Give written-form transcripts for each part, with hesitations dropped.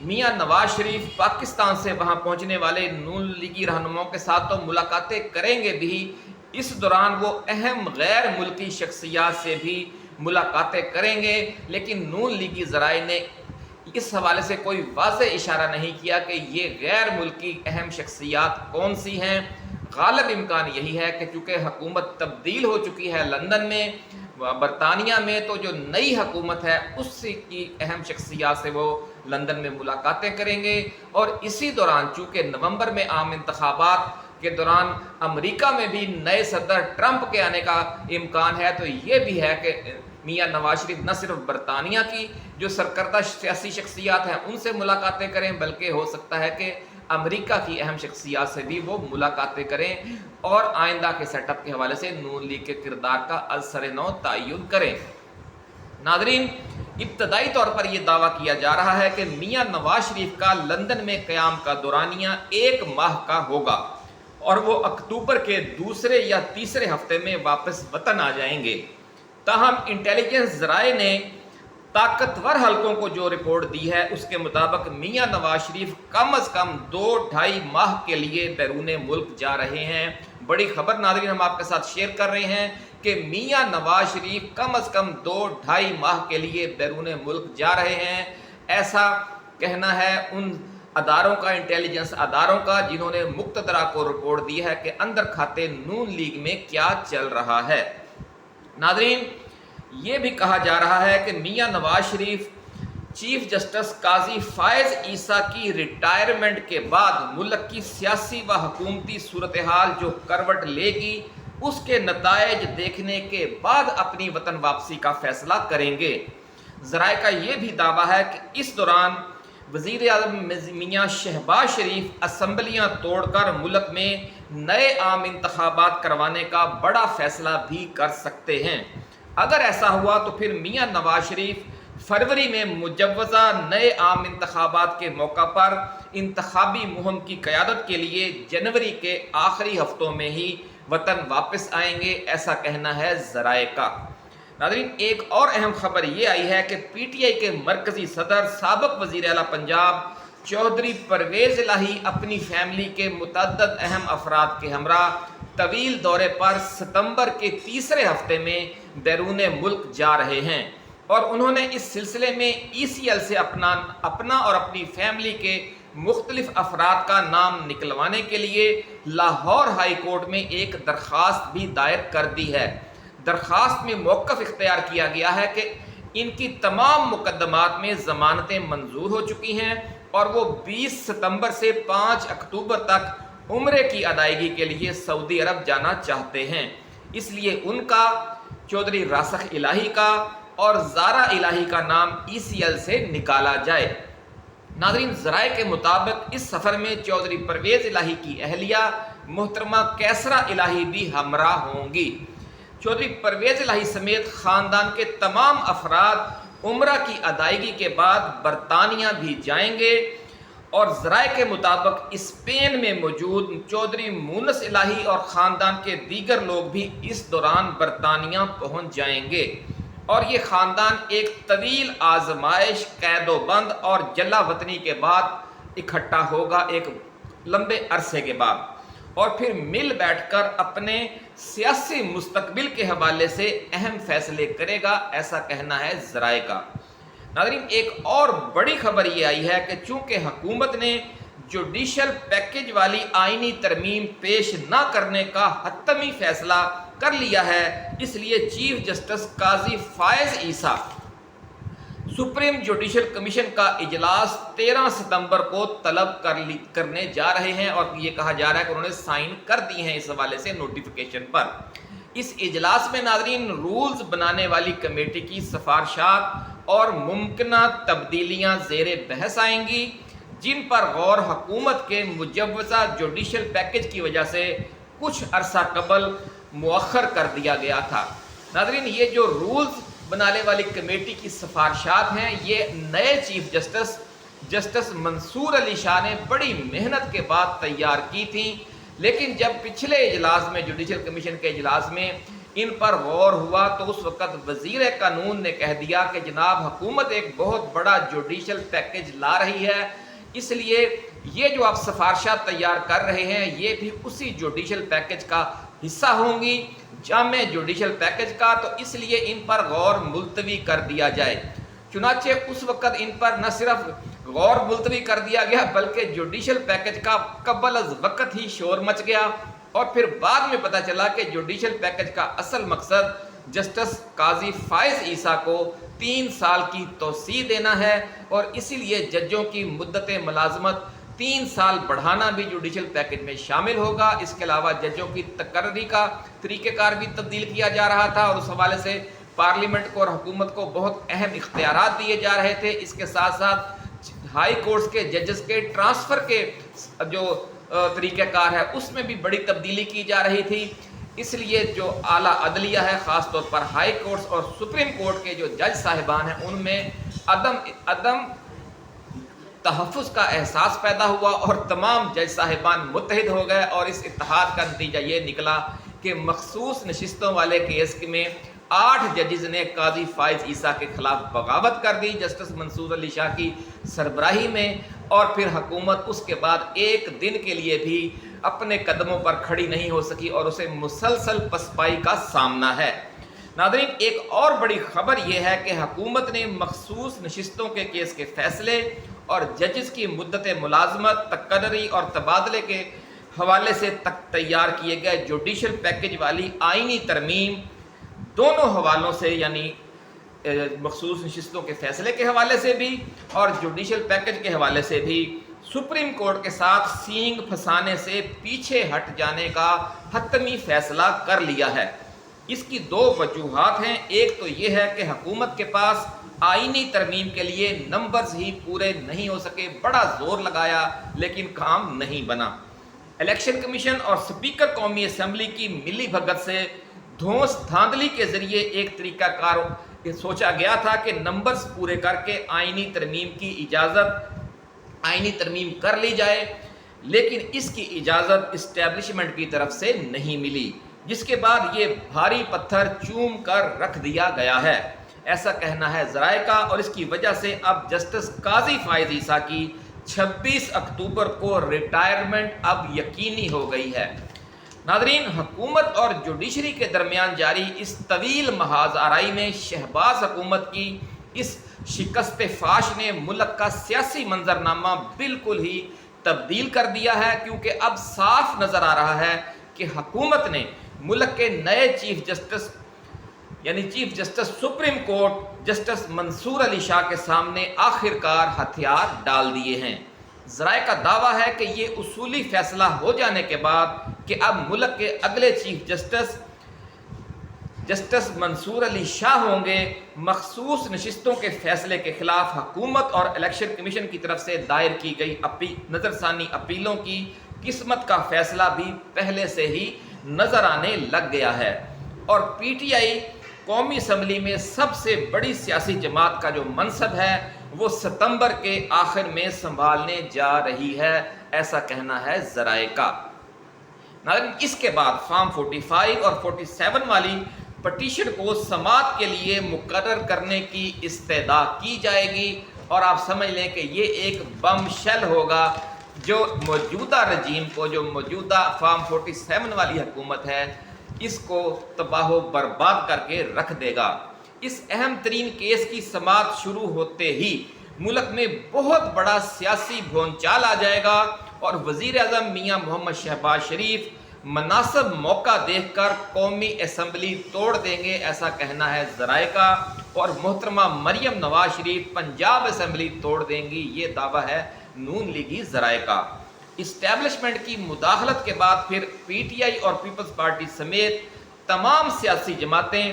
میاں نواز شریف پاکستان سے وہاں پہنچنے والے نون لیگی رہنماؤں کے ساتھ تو ملاقاتیں کریں گے بھی، اس دوران وہ اہم غیر ملکی شخصیات سے بھی ملاقاتیں کریں گے، لیکن نون لیگی ذرائع نے اس حوالے سے کوئی واضح اشارہ نہیں کیا کہ یہ غیر ملکی اہم شخصیات کون سی ہیں۔ غالب امکان یہی ہے کہ چونکہ حکومت تبدیل ہو چکی ہے لندن میں، برطانیہ میں، تو جو نئی حکومت ہے اس کی اہم شخصیات سے وہ لندن میں ملاقاتیں کریں گے، اور اسی دوران چونکہ نومبر میں عام انتخابات کے دوران امریکہ میں بھی نئے صدر ٹرمپ کے آنے کا امکان ہے، تو یہ بھی ہے کہ میاں نواز شریف نہ صرف برطانیہ کی جو سرکردہ سیاسی شخصیات ہیں ان سے ملاقاتیں کریں، بلکہ ہو سکتا ہے کہ امریکہ کی اہم شخصیات سے بھی وہ ملاقاتیں کریں اور آئندہ کے سیٹ اپ کے حوالے سے نون لیگ کے کردار کا ازسر نو تعین کریں۔ ناظرین، ابتدائی طور پر یہ دعویٰ کیا جا رہا ہے کہ میاں نواز شریف کا لندن میں قیام کا دورانیہ 1 ماہ کا ہوگا اور وہ اکتوبر کے دوسرے یا تیسرے ہفتے میں واپس وطن آ جائیں گے۔ تاہم انٹیلیجنس ذرائع نے طاقتور حلقوں کو جو رپورٹ دی ہے اس کے مطابق میاں نواز شریف کم از کم 2-2.5 ماہ کے لیے بیرون ملک جا رہے ہیں۔ بڑی خبر ناظرین ہم آپ کے ساتھ شیئر کر رہے ہیں کہ میاں نواز شریف کم از کم 2-2.5 ماہ کے لیے بیرون ملک جا رہے ہیں، ایسا کہنا ہے ان اداروں کا، انٹیلیجنس اداروں کا، جنہوں نے مقتدرہ کو رپورٹ دی ہے کہ اندر کھاتے نون لیگ میں کیا چل رہا ہے۔ ناظرین، یہ بھی کہا جا رہا ہے کہ میاں نواز شریف چیف جسٹس قاضی فائز عیسیٰ کی ریٹائرمنٹ کے بعد ملک کی سیاسی و حکومتی صورتحال جو کروٹ لے گی اس کے نتائج دیکھنے کے بعد اپنی وطن واپسی کا فیصلہ کریں گے۔ ذرائع کا یہ بھی دعویٰ ہے کہ اس دوران وزیر اعظم میاں شہباز شریف اسمبلیاں توڑ کر ملک میں نئے عام انتخابات کروانے کا بڑا فیصلہ بھی کر سکتے ہیں۔ اگر ایسا ہوا تو پھر میاں نواز شریف فروری میں مجوزہ نئے عام انتخابات کے موقع پر انتخابی مہم کی قیادت کے لیے جنوری کے آخری ہفتوں میں ہی وطن واپس آئیں گے، ایسا کہنا ہے ذرائع کا۔ ناظرین، ایک اور اہم خبر یہ آئی ہے کہ پی ٹی آئی کے مرکزی صدر سابق وزیر اعلیٰ پنجاب چودھری پرویز الہی اپنی فیملی کے متعدد اہم افراد کے ہمراہ طویل دورے پر ستمبر کے تیسرے ہفتے میں بیرون ملک جا رہے ہیں، اور انہوں نے اس سلسلے میں ای سی ایل سے اپنا اور اپنی فیملی کے مختلف افراد کا نام نکلوانے کے لیے لاہور ہائی کورٹ میں ایک درخواست بھی دائر کر دی ہے۔ درخواست میں موقف اختیار کیا گیا ہے کہ ان کی تمام مقدمات میں ضمانتیں منظور ہو چکی ہیں اور وہ 20 ستمبر سے 5 اکتوبر تک عمرے کی ادائیگی کے لیے سعودی عرب جانا چاہتے ہیں، اس لیے ان کا، چودھری راسخ الہی کا اور زارا الہی کا نام ای سی ایل سے نکالا جائے۔ ناظرین، ذرائع کے مطابق اس سفر میں چودھری پرویز الہی کی اہلیہ محترمہ کیسرا الہی بھی ہمراہ ہوں گی۔ چودھری پرویز الہی سمیت خاندان کے تمام افراد عمرہ کی ادائیگی کے بعد برطانیہ بھی جائیں گے، اور ذرائع کے مطابق اسپین میں موجود چودھری مونس الہی اور خاندان کے دیگر لوگ بھی اس دوران برطانیہ پہنچ جائیں گے، اور یہ خاندان ایک طویل آزمائش، قید و بند اور جلا وطنی کے بعد اکٹھا ہوگا، ایک لمبے عرصے کے بعد، اور پھر مل بیٹھ کر اپنے سیاسی مستقبل کے حوالے سے اہم فیصلے کرے گا، ایسا کہنا ہے ذرائع کا۔ ناظرین، ایک اور بڑی خبر یہ آئی ہے کہ چونکہ حکومت نے جوڈیشل پیکج والی آئینی ترمیم پیش نہ کرنے کا حتمی فیصلہ کر لیا ہے، اس لیے چیف جسٹس قاضی فائز عیسیٰ سپریم جوڈیشل کمیشن کا اجلاس 13 ستمبر کو طلب کرنے جا رہے ہیں، اور یہ کہا جا رہا ہے کہ انہوں نے سائن کر دی ہیں اس حوالے سے نوٹیفیکیشن پر۔ اس اجلاس میں ناظرین رولز بنانے والی کمیٹی کی سفارشات اور ممکنہ تبدیلیاں زیر بحث آئیں گی، جن پر غور حکومت کے مجوزہ جوڈیشل پیکج کی وجہ سے کچھ عرصہ قبل مؤخر کر دیا گیا تھا۔ ناظرین، یہ جو رولز بنانے والی کمیٹی کی سفارشات ہیں، یہ نئے چیف جسٹس منصور علی شاہ نے بڑی محنت کے بعد تیار کی تھیں، لیکن جب پچھلے اجلاس میں، جوڈیشل کمیشن کے اجلاس میں ان پر غور ہوا تو اس وقت وزیر قانون نے کہہ دیا کہ جناب حکومت ایک بہت بڑا جوڈیشل پیکیج لا رہی ہے، اس لیے یہ جو آپ سفارشات تیار کر رہے ہیں یہ بھی اسی جوڈیشل پیکیج کا حصہ ہوں گی، جامع جوڈیشل پیکیج کا، تو اس لیے ان پر غور ملتوی کر دیا جائے۔ چنانچہ اس وقت ان پر نہ صرف غور ملتوی کر دیا گیا بلکہ جوڈیشل پیکیج کا قبل از وقت ہی شور مچ گیا، اور پھر بعد میں پتہ چلا کہ جوڈیشل پیکیج کا اصل مقصد جسٹس قاضی فائز عیسیٰ کو 3 سال کی توسیع دینا ہے، اور اسی لیے ججوں کی مدت ملازمت 3 سال بڑھانا بھی جوڈیشل پیکیج میں شامل ہوگا۔ اس کے علاوہ ججوں کی تقرری کا طریقہ کار بھی تبدیل کیا جا رہا تھا، اور اس حوالے سے پارلیمنٹ کو اور حکومت کو بہت اہم اختیارات دیے جا رہے تھے۔ اس کے ساتھ ساتھ ہائی کورٹس کے ججز کے ٹرانسفر کے جو طریقہ کار ہے اس میں بھی بڑی تبدیلی کی جا رہی تھی۔ اس لیے جو اعلیٰ عدلیہ ہے، خاص طور پر ہائی کورٹس اور سپریم کورٹ کے جو جج صاحبان ہیں، ان میں عدم تحفظ کا احساس پیدا ہوا، اور تمام جج صاحبان متحد ہو گئے، اور اس اتحاد کا نتیجہ یہ نکلا کہ مخصوص نشستوں والے کیس میں 8 ججز نے قاضی فائز عیسیٰ کے خلاف بغاوت کر دی جسٹس منصور علی شاہ کی سربراہی میں، اور پھر حکومت اس کے بعد ایک دن کے لیے بھی اپنے قدموں پر کھڑی نہیں ہو سکی، اور اسے مسلسل پسپائی کا سامنا ہے۔ ناظرین، ایک اور بڑی خبر یہ ہے کہ حکومت نے مخصوص نشستوں کے کیس کے فیصلے اور ججز کی مدت ملازمت، تقرری اور تبادلے کے حوالے سے تیار کیے گئے جوڈیشل پیکیج والی آئینی ترمیم دونوں حوالوں سے، یعنی مخصوص نشستوں کے فیصلے کے حوالے سے بھی اور جوڈیشل پیکیج کے حوالے سے بھی سپریم کورٹ کے ساتھ سینگ پھنسانے سے پیچھے ہٹ جانے کا حتمی فیصلہ کر لیا ہے۔ اس کی 2 وجوہات ہیں۔ ایک تو یہ ہے کہ حکومت کے پاس آئینی ترمیم کے لیے نمبرز ہی پورے نہیں ہو سکے، بڑا زور لگایا لیکن کام نہیں بنا۔ الیکشن کمیشن اور اسپیکر قومی اسمبلی کی ملی بھگت سے دھونس دھاندلی کے ذریعے ایک طریقہ کار سوچا گیا تھا کہ نمبرز پورے کر کے آئینی ترمیم کر لی جائے، لیکن اس کی اجازت اسٹیبلشمنٹ کی طرف سے نہیں ملی، جس کے بعد یہ بھاری پتھر چوم کر رکھ دیا گیا ہے، ایسا کہنا ہے ذرائع کا، اور اس کی وجہ سے اب جسٹس قاضی فائز عیسیٰ کی 26 اکتوبر کو ریٹائرمنٹ اب یقینی ہو گئی ہے۔ ناظرین، حکومت اور جوڈیشری کے درمیان جاری اس طویل محاذ آرائی میں شہباز حکومت کی اس شکست فاش نے ملک کا سیاسی منظرنامہ بالکل ہی تبدیل کر دیا ہے، کیونکہ اب صاف نظر آ رہا ہے کہ حکومت نے ملک کے نئے chief justice supreme court justice Mansoor Ali Shah کے سامنے آخرکار ہتھیار ڈال دیے ہیں۔ ذرائع کا دعویٰ ہے کہ یہ اصولی فیصلہ ہو جانے کے بعد کہ اب ملک کے اگلے چیف جسٹس منصور علی شاہ ہوں گے، مخصوص نشستوں کے فیصلے کے خلاف حکومت اور الیکشن کمیشن کی طرف سے دائر کی گئی نظر ثانی اپیلوں کی قسمت کا فیصلہ بھی پہلے سے ہی نظر آنے لگ گیا ہے، اور پی ٹی آئی قومی اسمبلی میں سب سے بڑی سیاسی جماعت کا جو منصب ہے وہ ستمبر کے آخر میں سنبھالنے جا رہی ہے، ایسا کہنا ہے ذرائع کا۔ اس کے بعد فارم 45 اور 47 والی پٹیشن کو سماعت کے لیے مقرر کرنے کی استدعا کی جائے گی، اور آپ سمجھ لیں کہ یہ ایک بم شل ہوگا جو موجودہ رجیم کو، جو موجودہ فارم 47 والی حکومت ہے، اس کو تباہ و برباد کر کے رکھ دے گا۔ اس اہم ترین کیس کی سماعت شروع ہوتے ہی ملک میں بہت بڑا سیاسی بھونچال آ جائے گا، اور وزیر اعظم میاں محمد شہباز شریف مناسب موقع دیکھ کر قومی اسمبلی توڑ دیں گے، ایسا کہنا ہے ذرائع کا، اور محترمہ مریم نواز شریف پنجاب اسمبلی توڑ دیں گی، یہ دعویٰ ہے نون لیگی ذرائع کا۔ اسٹیبلشمنٹ کی مداخلت کے بعد پھر پی ٹی آئی اور پیپلز پارٹی سمیت تمام سیاسی جماعتیں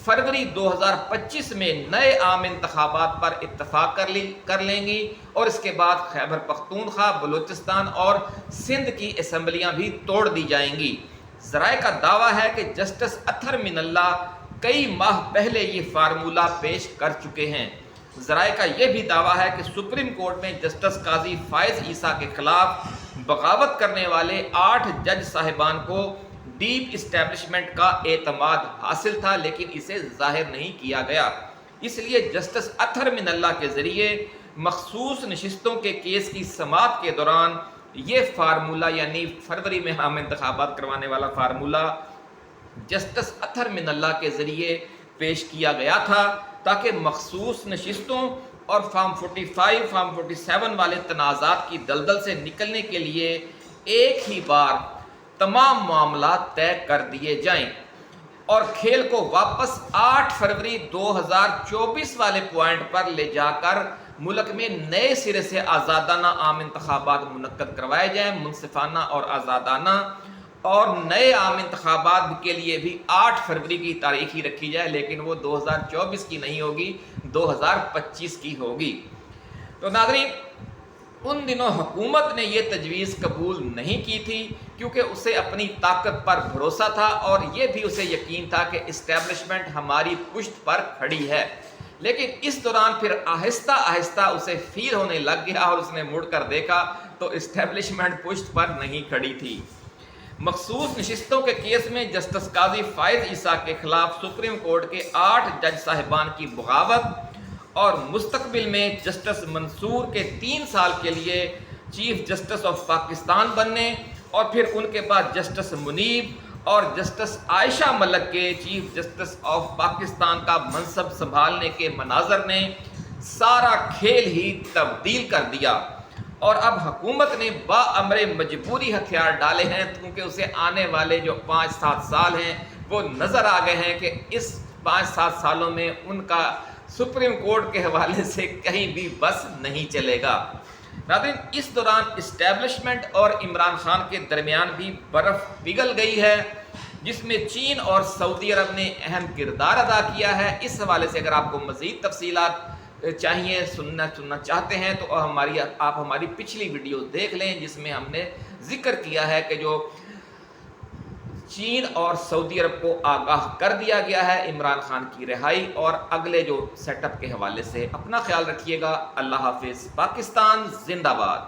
فروری 2025 میں نئے عام انتخابات پر اتفاق کر لیں گی، اور اس کے بعد خیبر پختونخوا، بلوچستان اور سندھ کی اسمبلیاں بھی توڑ دی جائیں گی۔ ذرائع کا دعویٰ ہے کہ جسٹس اطہر من اللہ کئی ماہ پہلے یہ فارمولہ پیش کر چکے ہیں۔ ذرائع کا یہ بھی دعویٰ ہے کہ سپریم کورٹ میں جسٹس قاضی فائز عیسیٰ کے خلاف بغاوت کرنے والے 8 جج صاحبان کو ڈیپ اسٹیبلشمنٹ کا اعتماد حاصل تھا، لیکن اسے ظاہر نہیں کیا گیا۔ اس لیے جسٹس اطہر من اللہ کے ذریعے مخصوص نشستوں کے کیس کی سماعت کے دوران یہ فارمولہ، یعنی فروری میں عام انتخابات کروانے والا فارمولہ، جسٹس اطہر من اللہ کے ذریعے پیش کیا گیا تھا تاکہ مخصوص نشستوں اور فارم 45 فارم 47 والے تنازعات کی دلدل سے نکلنے کے لیے ایک ہی بار تمام معاملات طے کر دیے جائیں اور کھیل کو واپس 8 فروری 2024 والے پوائنٹ پر لے جا کر ملک میں نئے سرے سے آزادانہ عام انتخابات منعقد کروائے جائیں، منصفانہ اور آزادانہ، اور نئے عام انتخابات کے لیے بھی 8 فروری کی تاریخ ہی رکھی جائے، لیکن وہ 2024 کی نہیں ہوگی، 2025 کی ہوگی۔ تو ناظرین، ان دنوں حکومت نے یہ تجویز قبول نہیں کی تھی کیونکہ اسے اپنی طاقت پر بھروسہ تھا اور یہ بھی اسے یقین تھا کہ اسٹیبلشمنٹ ہماری پشت پر کھڑی ہے، لیکن اس دوران پھر آہستہ آہستہ اسے فیل ہونے لگ گیا اور اس نے مڑ کر دیکھا تو اسٹیبلشمنٹ پشت پر نہیں کھڑی تھی۔ مخصوص نشستوں کے کیس میں جسٹس قاضی فائز عیسیٰ کے خلاف سپریم کورٹ کے 8 جج صاحبان کی بغاوت اور مستقبل میں جسٹس منصور کے 3 سال کے لیے چیف جسٹس آف پاکستان بننے اور پھر ان کے بعد جسٹس منیب اور جسٹس عائشہ ملک کے چیف جسٹس آف پاکستان کا منصب سنبھالنے کے مناظر نے سارا کھیل ہی تبدیل کر دیا، اور اب حکومت نے باامر مجبوری ہتھیار ڈالے ہیں کیونکہ اسے آنے والے جو 5-7 سال ہیں وہ نظر آ گئے ہیں کہ اس 5-7 سالوں میں ان کا سپریم کورٹ کے حوالے سے کہیں بھی بس نہیں چلے گا۔ ناظرین، اس دوران اسٹیبلشمنٹ اور عمران خان کے درمیان بھی برف پگھل گئی ہے، جس میں چین اور سعودی عرب نے اہم کردار ادا کیا ہے۔ اس حوالے سے اگر آپ کو مزید تفصیلات چاہیے، سننا چاہتے ہیں تو آپ ہماری پچھلی ویڈیو دیکھ لیں جس میں ہم نے ذکر کیا ہے کہ جو چین اور سعودی عرب کو آگاہ کر دیا گیا ہے عمران خان کی رہائی اور اگلے جو سیٹ اپ کے حوالے سے۔ اپنا خیال رکھیے گا۔ اللہ حافظ۔ پاکستان زندہ باد۔